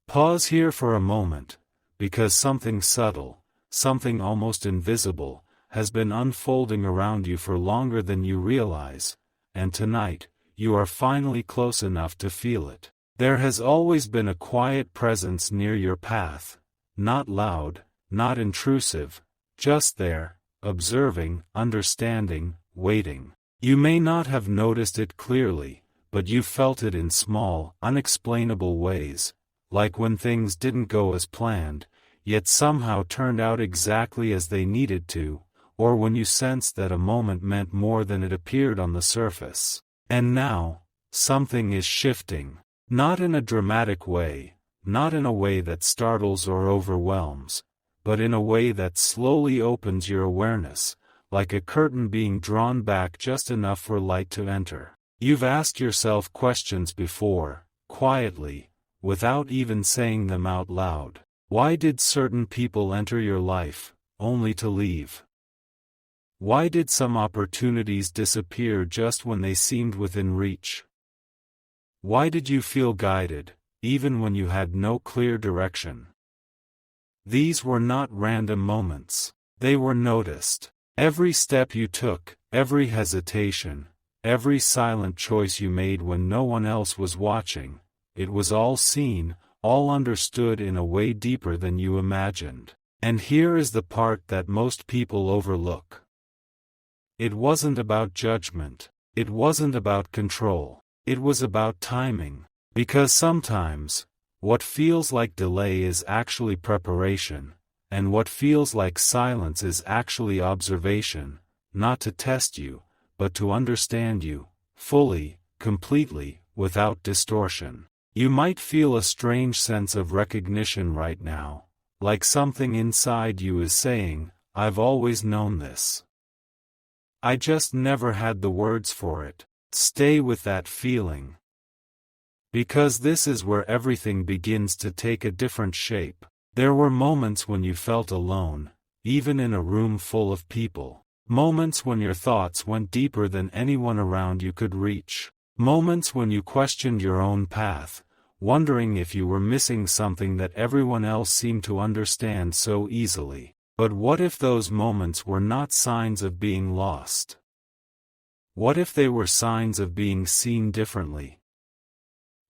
Pause here for a moment, because something subtle, something almost invisible, has been unfolding around you for longer than you realize, and tonight, you are finally close enough to feel it. There has always been a quiet presence near your path, not loud, not intrusive, just there, observing, understanding, waiting. You may not have noticed it clearly, but you felt it in small, unexplainable ways, like when things didn't go as planned, yet somehow turned out exactly as they needed to, or when you sensed that a moment meant more than it appeared on the surface. And now, something is shifting. Not in a dramatic way, not in a way that startles or overwhelms, but in a way that slowly opens your awareness, like a curtain being drawn back just enough for light to enter. You've asked yourself questions before, quietly, without even saying them out loud. Why did certain people enter your life, only to leave? Why did some opportunities disappear just when they seemed within reach? Why did you feel guided, even when you had no clear direction? These were not random moments. They were noticed. Every step you took, every hesitation, every silent choice you made when no one else was watching, it was all seen, all understood in a way deeper than you imagined. And here is the part that most people overlook. It wasn't about judgment. It wasn't about control. It was about timing. Because sometimes, what feels like delay is actually preparation, and what feels like silence is actually observation, not to test you, but to understand you, fully, completely, without distortion. You might feel a strange sense of recognition right now, like something inside you is saying, "I've always known this. I just never had the words for it." Stay with that feeling. Because this is where everything begins to take a different shape. There were moments when you felt alone, even in a room full of people. Moments when your thoughts went deeper than anyone around you could reach. Moments when you questioned your own path, wondering if you were missing something that everyone else seemed to understand so easily. But what if those moments were not signs of being lost? What if they were signs of being seen differently?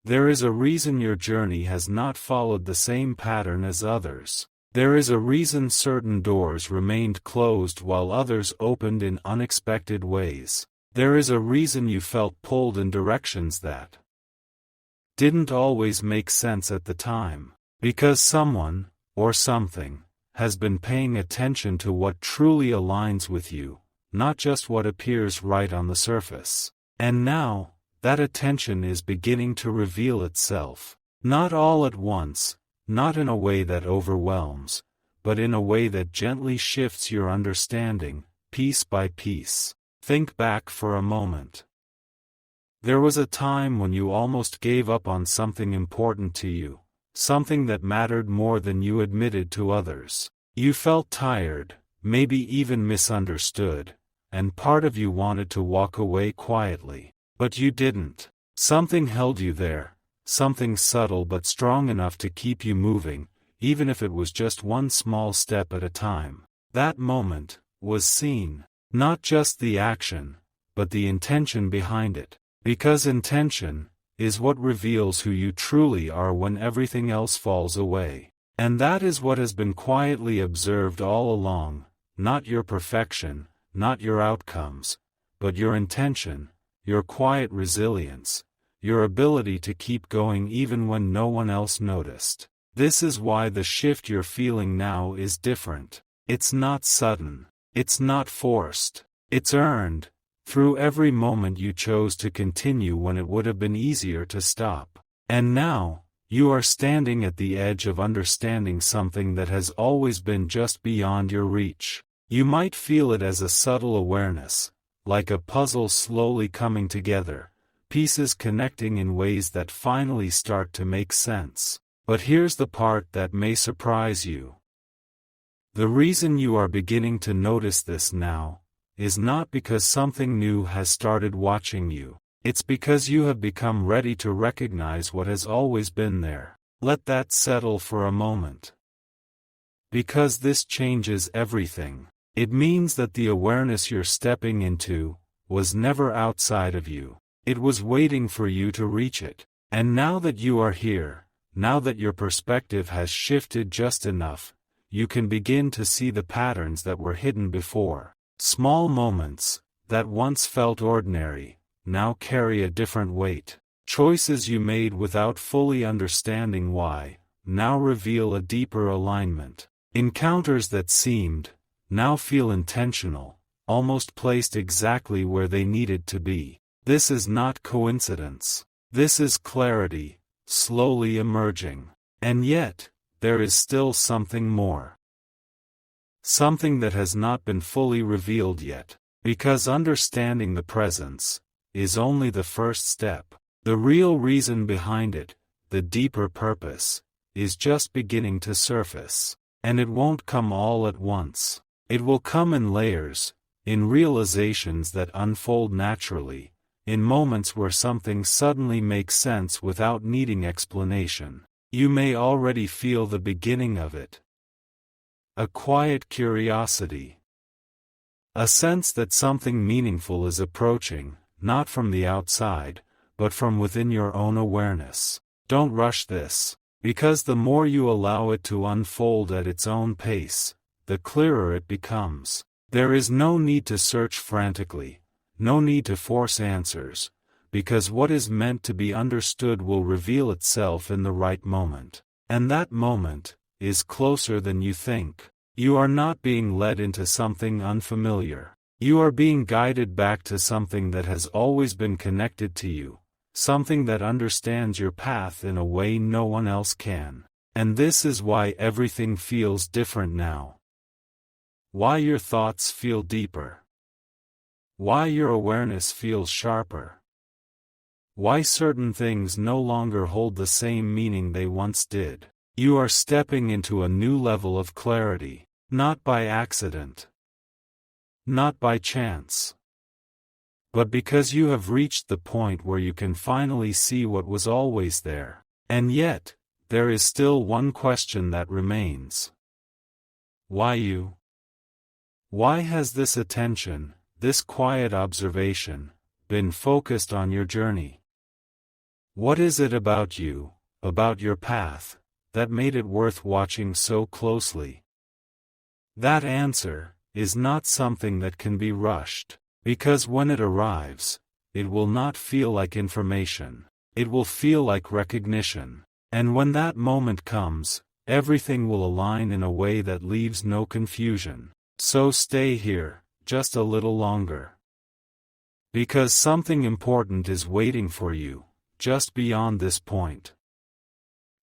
There is a reason your journey has not followed the same pattern as others. There is a reason certain doors remained closed while others opened in unexpected ways. There is a reason you felt pulled in directions that didn't always make sense at the time. Because someone, or something, has been paying attention to what truly aligns with you, not just what appears right on the surface. And now, that attention is beginning to reveal itself. Not all at once, not in a way that overwhelms, but in a way that gently shifts your understanding, piece by piece. Think back for a moment. There was a time when you almost gave up on something important to you, something that mattered more than you admitted to others. You felt tired, maybe even misunderstood, and part of you wanted to walk away quietly. But you didn't. Something held you there, something subtle but strong enough to keep you moving, even if it was just one small step at a time. That moment was seen. Not just the action, but the intention behind it. Because intention is what reveals who you truly are when everything else falls away. And that is what has been quietly observed all along, not your perfection, not your outcomes, but your intention, your quiet resilience, your ability to keep going even when no one else noticed. This is why the shift you're feeling now is different. It's not sudden. It's not forced. It's earned, through every moment you chose to continue when it would have been easier to stop. And now, you are standing at the edge of understanding something that has always been just beyond your reach. You might feel it as a subtle awareness, like a puzzle slowly coming together, pieces connecting in ways that finally start to make sense. But here's the part that may surprise you. The reason you are beginning to notice this now is not because something new has started watching you. It's because you have become ready to recognize what has always been there. Let that settle for a moment. Because this changes everything. It means that the awareness you're stepping into was never outside of you. It was waiting for you to reach it. And now that you are here, now that your perspective has shifted just enough, you can begin to see the patterns that were hidden before. Small moments, that once felt ordinary, now carry a different weight. Choices you made without fully understanding why, now reveal a deeper alignment. Encounters that seemed, now feel intentional, almost placed exactly where they needed to be. This is not coincidence. This is clarity, slowly emerging. And yet, there is still something more. Something that has not been fully revealed yet. Because understanding the presence is only the first step. The real reason behind it, the deeper purpose, is just beginning to surface. And it won't come all at once. It will come in layers, in realizations that unfold naturally, in moments where something suddenly makes sense without needing explanation. You may already feel the beginning of it. A quiet curiosity. A sense that something meaningful is approaching, not from the outside, but from within your own awareness. Don't rush this, because the more you allow it to unfold at its own pace, the clearer it becomes. There is no need to search frantically, no need to force answers, because what is meant to be understood will reveal itself in the right moment. And that moment is closer than you think. You are not being led into something unfamiliar. You are being guided back to something that has always been connected to you, something that understands your path in a way no one else can. And this is why everything feels different now. Why your thoughts feel deeper. Why your awareness feels sharper. Why certain things no longer hold the same meaning they once did. You are stepping into a new level of clarity, not by accident, not by chance, but because you have reached the point where you can finally see what was always there. And yet, there is still one question that remains. Why you? Why has this attention, this quiet observation, been focused on your journey? What is it about you, about your path, that made it worth watching so closely? That answer is not something that can be rushed, because when it arrives, it will not feel like information, it will feel like recognition. And when that moment comes, everything will align in a way that leaves no confusion. So stay here, just a little longer. Because something important is waiting for you, just beyond this point.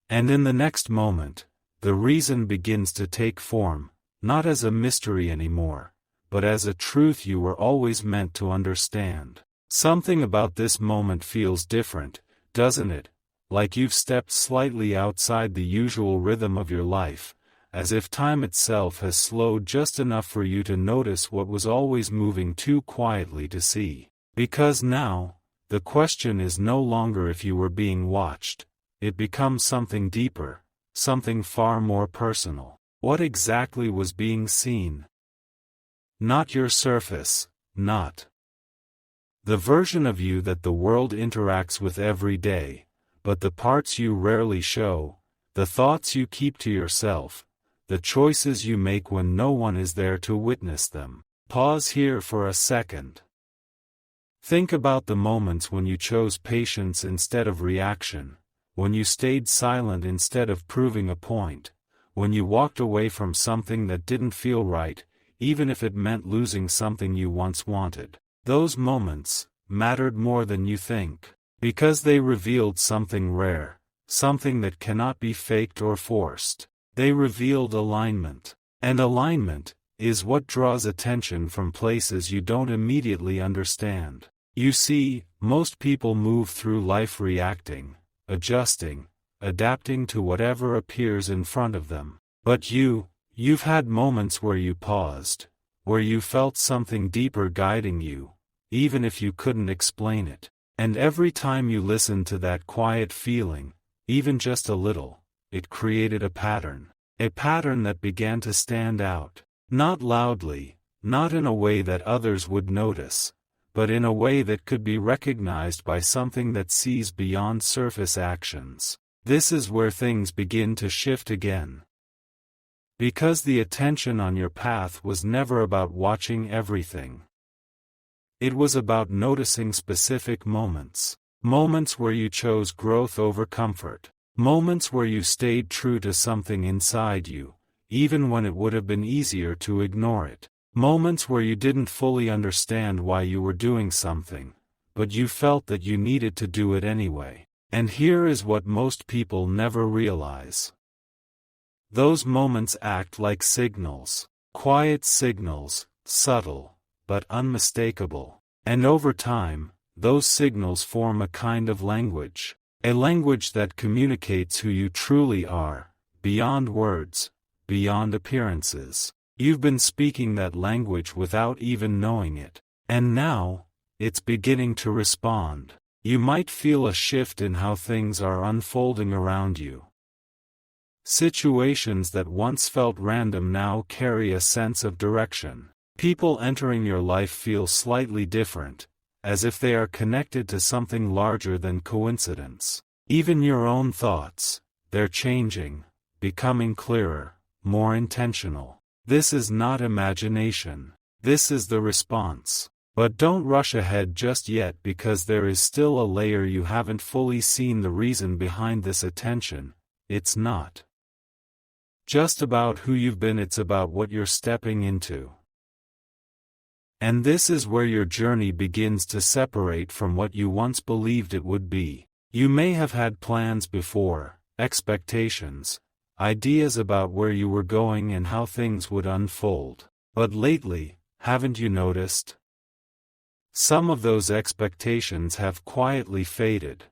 And in the next moment, the reason begins to take form, not as a mystery anymore, but as a truth you were always meant to understand. Something about this moment feels different, doesn't it? Like you've stepped slightly outside the usual rhythm of your life, as if time itself has slowed just enough for you to notice what was always moving too quietly to see. Because now, the question is no longer if you were being watched, it becomes something deeper, something far more personal. What exactly was being seen? Not your surface, not the version of you that the world interacts with every day, but the parts you rarely show, the thoughts you keep to yourself, the choices you make when no one is there to witness them. Pause here for a second. Think about the moments when you chose patience instead of reaction, when you stayed silent instead of proving a point, when you walked away from something that didn't feel right, even if it meant losing something you once wanted. Those moments mattered more than you think, because they revealed something rare, something that cannot be faked or forced. They revealed alignment. And alignment is what draws attention from places you don't immediately understand. You see, most people move through life reacting, adjusting, adapting to whatever appears in front of them. But you've had moments where you paused, where you felt something deeper guiding you, even if you couldn't explain it. And every time you listened to that quiet feeling, even just a little, it created a pattern. A pattern that began to stand out. Not loudly, not in a way that others would notice, but in a way that could be recognized by something that sees beyond surface actions. This is where things begin to shift again. Because the attention on your path was never about watching everything. It was about noticing specific moments. Moments where you chose growth over comfort. Moments where you stayed true to something inside you, even when it would have been easier to ignore it. Moments where you didn't fully understand why you were doing something, but you felt that you needed to do it anyway. And here is what most people never realize. Those moments act like signals. Quiet signals, subtle, but unmistakable. And over time, those signals form a kind of language. A language that communicates who you truly are, beyond words, beyond appearances. You've been speaking that language without even knowing it. And now, it's beginning to respond. You might feel a shift in how things are unfolding around you. Situations that once felt random now carry a sense of direction. People entering your life feel slightly different, as if they are connected to something larger than coincidence. Even your own thoughts, they're changing, becoming clearer, more intentional. This is not imagination. This is the response. But don't rush ahead just yet, because there is still a layer you haven't fully seen. The reason behind this attention. It's not just about who you've been, it's about what you're stepping into. And this is where your journey begins to separate from what you once believed it would be. You may have had plans before, expectations, ideas about where you were going and how things would unfold. But lately, haven't you noticed? Some of those expectations have quietly faded.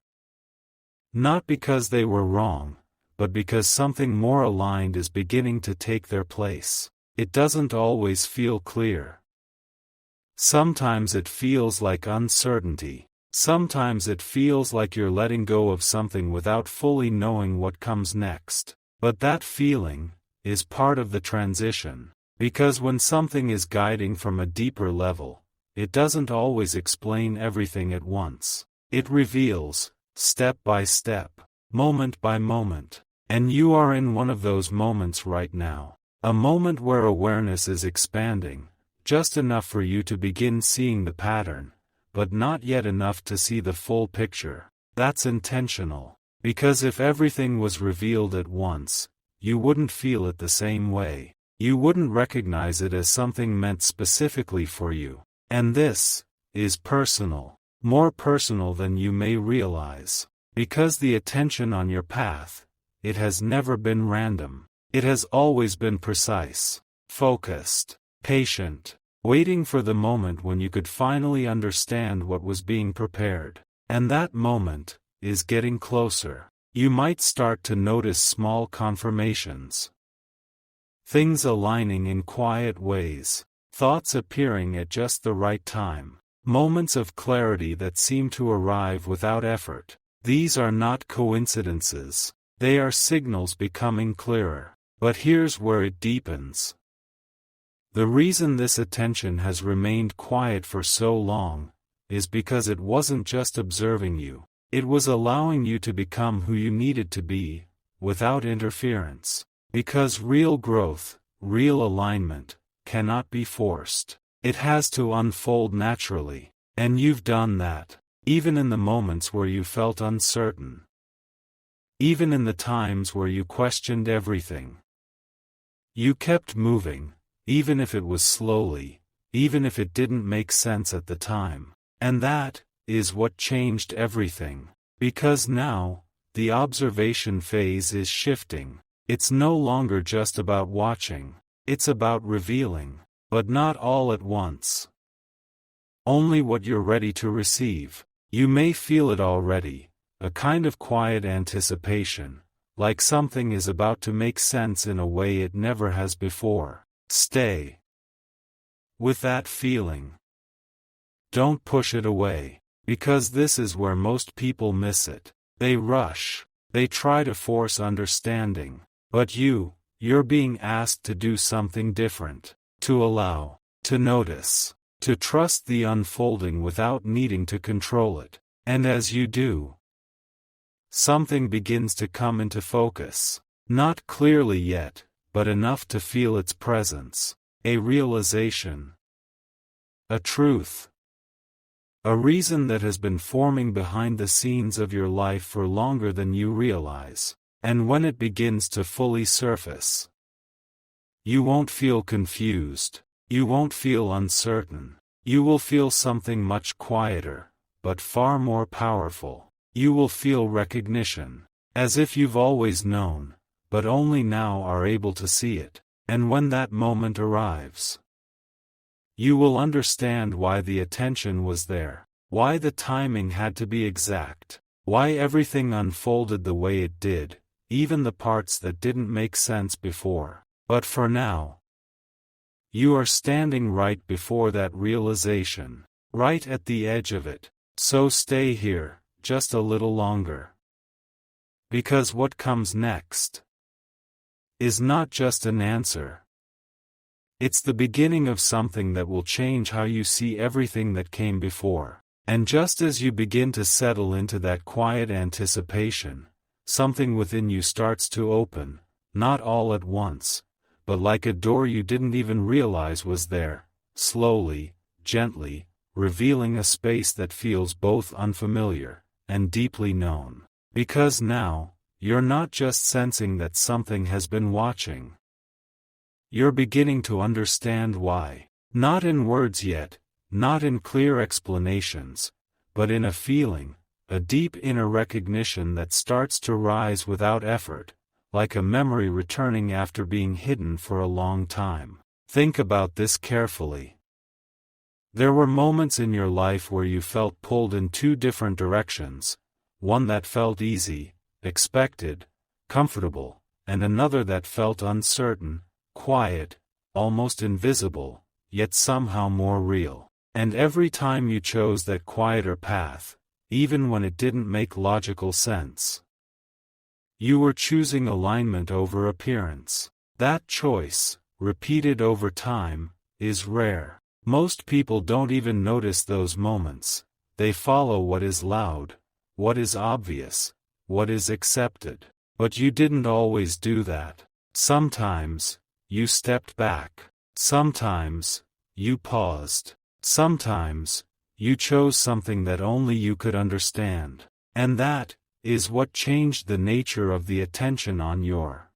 Not because they were wrong, but because something more aligned is beginning to take their place. It doesn't always feel clear. Sometimes it feels like uncertainty. Sometimes it feels like you're letting go of something without fully knowing what comes next. But that feeling is part of the transition. Because when something is guiding from a deeper level, it doesn't always explain everything at once. It reveals, step by step, moment by moment. And you are in one of those moments right now. A moment where awareness is expanding, just enough for you to begin seeing the pattern, but not yet enough to see the full picture. That's intentional. Because if everything was revealed at once, you wouldn't feel it the same way. You wouldn't recognize it as something meant specifically for you. And this is personal. More personal than you may realize. Because the attention on your path, it has never been random. It has always been precise, focused, patient, waiting for the moment when you could finally understand what was being prepared. And that moment is getting closer. You might start to notice small confirmations. Things aligning in quiet ways. Thoughts appearing at just the right time. Moments of clarity that seem to arrive without effort. These are not coincidences. They are signals becoming clearer. But here's where it deepens. The reason this attention has remained quiet for so long is because it wasn't just observing you. It was allowing you to become who you needed to be, without interference. Because real growth, real alignment, cannot be forced. It has to unfold naturally. And you've done that. Even in the moments where you felt uncertain. Even in the times where you questioned everything. You kept moving, even if it was slowly, even if it didn't make sense at the time. And that is what changed everything. Because now, the observation phase is shifting. It's no longer just about watching. It's about revealing. But not all at once. Only what you're ready to receive. You may feel it already, a kind of quiet anticipation, like something is about to make sense in a way it never has before. Stay with that feeling. Don't push it away, because this is where most people miss it. They rush. They try to force understanding. But you're being asked to do something different. To allow, to notice, to trust the unfolding without needing to control it. And as you do, something begins to come into focus. Not clearly yet, but enough to feel its presence. A realization. A truth. A reason that has been forming behind the scenes of your life for longer than you realize. And when it begins to fully surface, you won't feel confused. You won't feel uncertain. You will feel something much quieter, but far more powerful. You will feel recognition. As if you've always known, but only now are able to see it. And when that moment arrives, you will understand why the attention was there, why the timing had to be exact, why everything unfolded the way it did, even the parts that didn't make sense before. But for now, you are standing right before that realization, right at the edge of it. So stay here, just a little longer. Because what comes next is not just an answer. It's the beginning of something that will change how you see everything that came before. And just as you begin to settle into that quiet anticipation, something within you starts to open, not all at once, but like a door you didn't even realize was there, slowly, gently, revealing a space that feels both unfamiliar and deeply known. Because now, you're not just sensing that something has been watching. You're beginning to understand why. Not in words yet, not in clear explanations, but in a feeling, a deep inner recognition that starts to rise without effort, like a memory returning after being hidden for a long time. Think about this carefully. There were moments in your life where you felt pulled in two different directions, one that felt easy, expected, comfortable, and another that felt uncertain, quiet, almost invisible, yet somehow more real. And every time you chose that quieter path, even when it didn't make logical sense, you were choosing alignment over appearance. That choice, repeated over time, is rare. Most people don't even notice those moments. They follow what is loud, what is obvious, what is accepted. But you didn't always do that. Sometimes, you stepped back. Sometimes, you paused. Sometimes, you chose something that only you could understand. And that is what changed the nature of the attention on your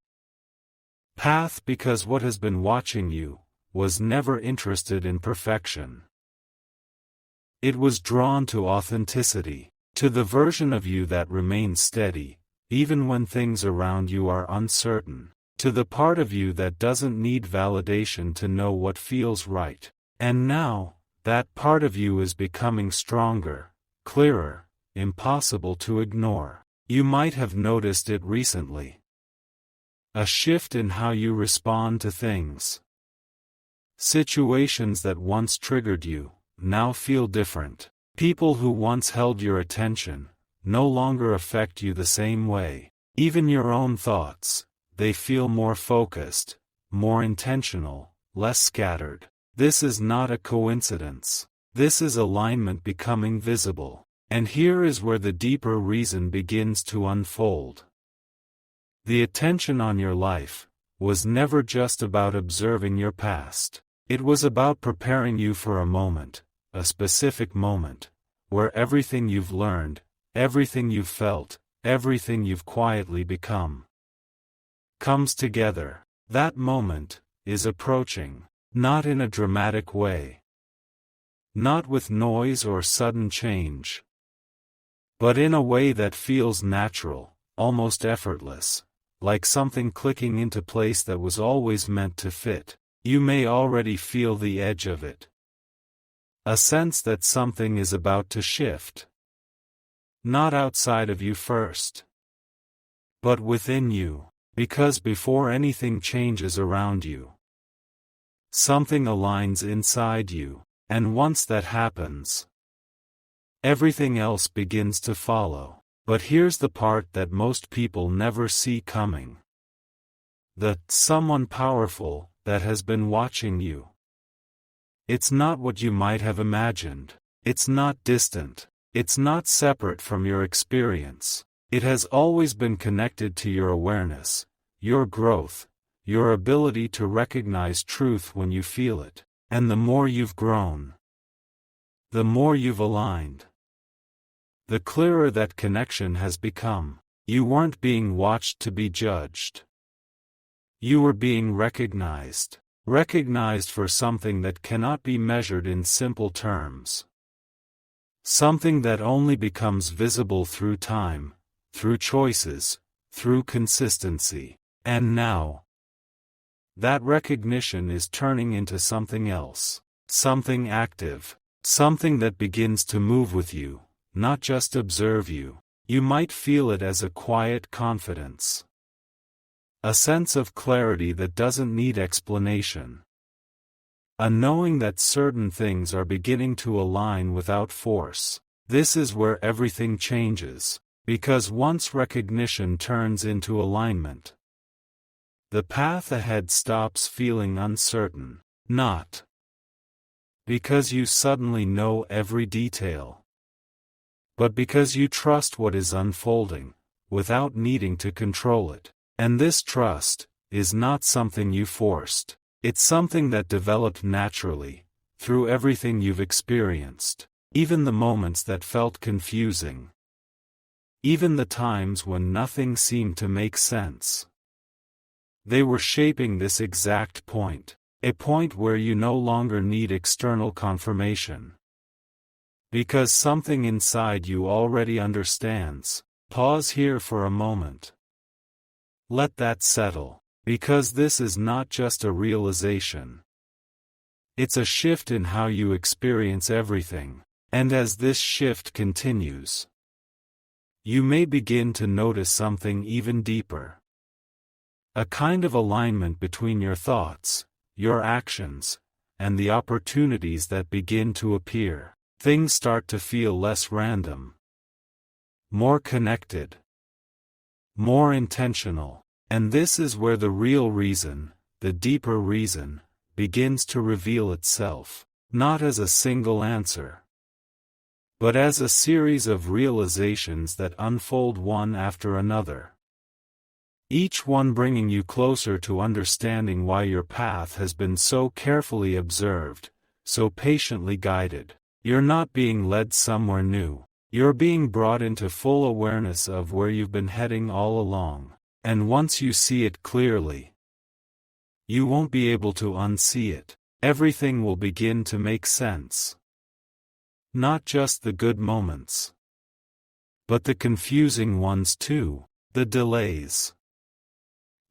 path, because what has been watching you was never interested in perfection. It was drawn to authenticity, to the version of you that remains steady, even when things around you are uncertain, to the part of you that doesn't need validation to know what feels right. And now, that part of you is becoming stronger, clearer, impossible to ignore. You might have noticed it recently. A shift in how you respond to things. Situations that once triggered you, now feel different. People who once held your attention, no longer affect you the same way. Even your own thoughts, they feel more focused, more intentional, less scattered. This is not a coincidence. This is alignment becoming visible. And here is where the deeper reason begins to unfold. The attention on your life was never just about observing your past. It was about preparing you for a moment, a specific moment, where everything you've learned, everything you've felt, everything you've quietly become, comes together. That moment is approaching, not in a dramatic way, not with noise or sudden change, but in a way that feels natural, almost effortless, like something clicking into place that was always meant to fit. You may already feel the edge of it. A sense that something is about to shift. Not outside of you first, but within you, because before anything changes around you, something aligns inside you, and once that happens, everything else begins to follow. But here's the part that most people never see coming. The someone powerful that has been watching you. It's not what you might have imagined. It's not distant. It's not separate from your experience. It has always been connected to your awareness, your growth, your ability to recognize truth when you feel it. And the more you've grown, the more you've aligned, the clearer that connection has become. You weren't being watched to be judged. You were being recognized. Recognized for something that cannot be measured in simple terms. Something that only becomes visible through time, through choices, through consistency. And now, that recognition is turning into something else. Something active. Something that begins to move with you, not just observe you. You might feel it as a quiet confidence. A sense of clarity that doesn't need explanation. A knowing that certain things are beginning to align without force. This is where everything changes, because once recognition turns into alignment, the path ahead stops feeling uncertain. Not because you suddenly know every detail, but because you trust what is unfolding, without needing to control it. And this trust is not something you forced. It's something that developed naturally, through everything you've experienced, even the moments that felt confusing, even the times when nothing seemed to make sense. They were shaping this exact point, a point where you no longer need external confirmation. Because something inside you already understands. Pause here for a moment. Let that settle, because this is not just a realization. It's a shift in how you experience everything, and as this shift continues, you may begin to notice something even deeper. A kind of alignment between your thoughts, your actions, and the opportunities that begin to appear. Things start to feel less random, more connected, more intentional. And this is where the real reason, the deeper reason, begins to reveal itself, not as a single answer, but as a series of realizations that unfold one after another. Each one bringing you closer to understanding why your path has been so carefully observed, so patiently guided. You're not being led somewhere new. You're being brought into full awareness of where you've been heading all along. And once you see it clearly, you won't be able to unsee it. Everything will begin to make sense. Not just the good moments, but the confusing ones too, the delays,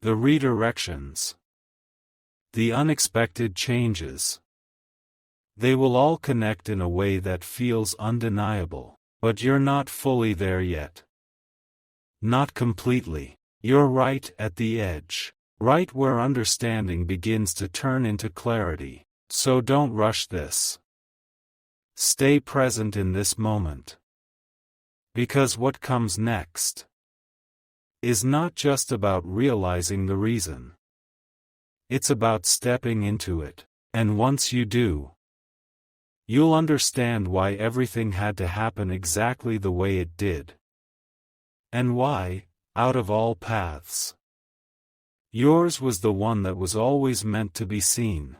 the redirections, the unexpected changes. They will all connect in a way that feels undeniable, but you're not fully there yet. Not completely. You're right at the edge, right where understanding begins to turn into clarity. So don't rush this. Stay present in this moment. Because what comes next is not just about realizing the reason. It's about stepping into it. And once you do, you'll understand why everything had to happen exactly the way it did. And why, out of all paths, yours was the one that was always meant to be seen.